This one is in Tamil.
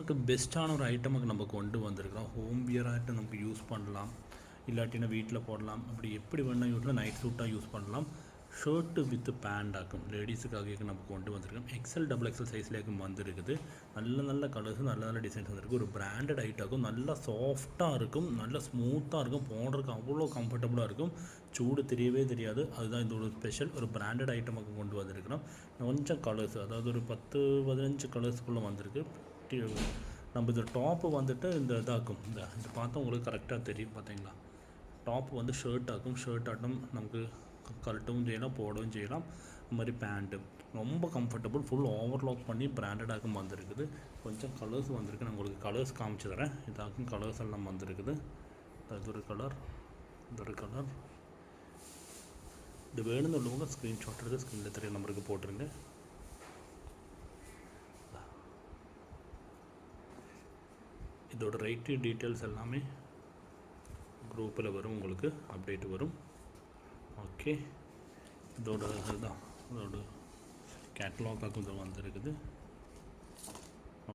சம்மருக்கு பெஸ்ட்டான ஒரு ஐட்டமுக்கு நம்ம கொண்டு வந்திருக்கிறோம். ஹோம் வியராக நமக்கு யூஸ் பண்ணலாம், இல்லாட்டினா வீட்டில் போடலாம். அப்படி எப்படி வேணால் யூஸில் நைட் சூட்டாக யூஸ் பண்ணலாம். ஷர்ட்டு வித் பேண்ட் ஆக்கும் லேடிஸுக்காக நம்ம கொண்டு வந்திருக்கோம். எக்ஸல் டபுள் எக்ஸல் சைஸ்லேயும் வந்துருக்குது. நல்ல நல்ல கலர்ஸ், நல்ல நல்ல டிசைன்ஸ் வந்துருக்கு. ஒரு பிராண்டட் ஐட்டாகும். நல்லா சாஃப்டாக இருக்கும், நல்லா ஸ்மூத்தாக இருக்கும், போடுறதுக்கு அவ்வளோ கம்ஃபர்டபுளாக இருக்கும். சூடு தெரியவே தெரியாது. அதுதான் இதோட ஸ்பெஷல். ஒரு பிராண்டட் ஐட்டமாக கொண்டு வந்திருக்கிறோம். கொஞ்சம் கலர்ஸ், அதாவது ஒரு 10-15 கலர்ஸ்க்குள்ளே வந்திருக்கு. நம்ம இந்த டாப்பு வந்துட்டு இந்த இதாக்கும், இந்த பார்த்தா உங்களுக்கு கரெக்டாக தெரியும் பார்த்தீங்களா. டாப் வந்து ஷர்ட் ஆக்கும். ஷர்ட் ஆட்டம் நமக்கு கழட்டவும் செய்யலாம், போடவும் செய்யலாம். இந்த மாதிரி பேண்ட்டு ரொம்ப கம்ஃபர்டபுள், ஃபுல் ஓவர்லாக் பண்ணி பிராண்டடாகவும் வந்திருக்குது. கொஞ்சம் கலர்ஸ் வந்திருக்கு. நான் உங்களுக்கு கலர்ஸ் காமிச்சு தரேன். இதாக்கும் கலர்ஸ் எல்லாம் வந்திருக்குது. இது ஒரு கலர், இது ஒரு கலர். இது வேணும்னு உள்ளவங்க ஸ்க்ரீன்ஷாட் எடுத்து ஸ்க்ரீனில் தெரிய நம்பருக்கு போட்டுருங்க. இதோட ரேட்டு டீட்டெயில்ஸ் எல்லாமே குரூப்பில் வரும், உங்களுக்கு அப்டேட் வரும். ஓகே, இதோட இதுதான், இதோட கேட்லாக்காக கொஞ்சம் வந்துருக்குது.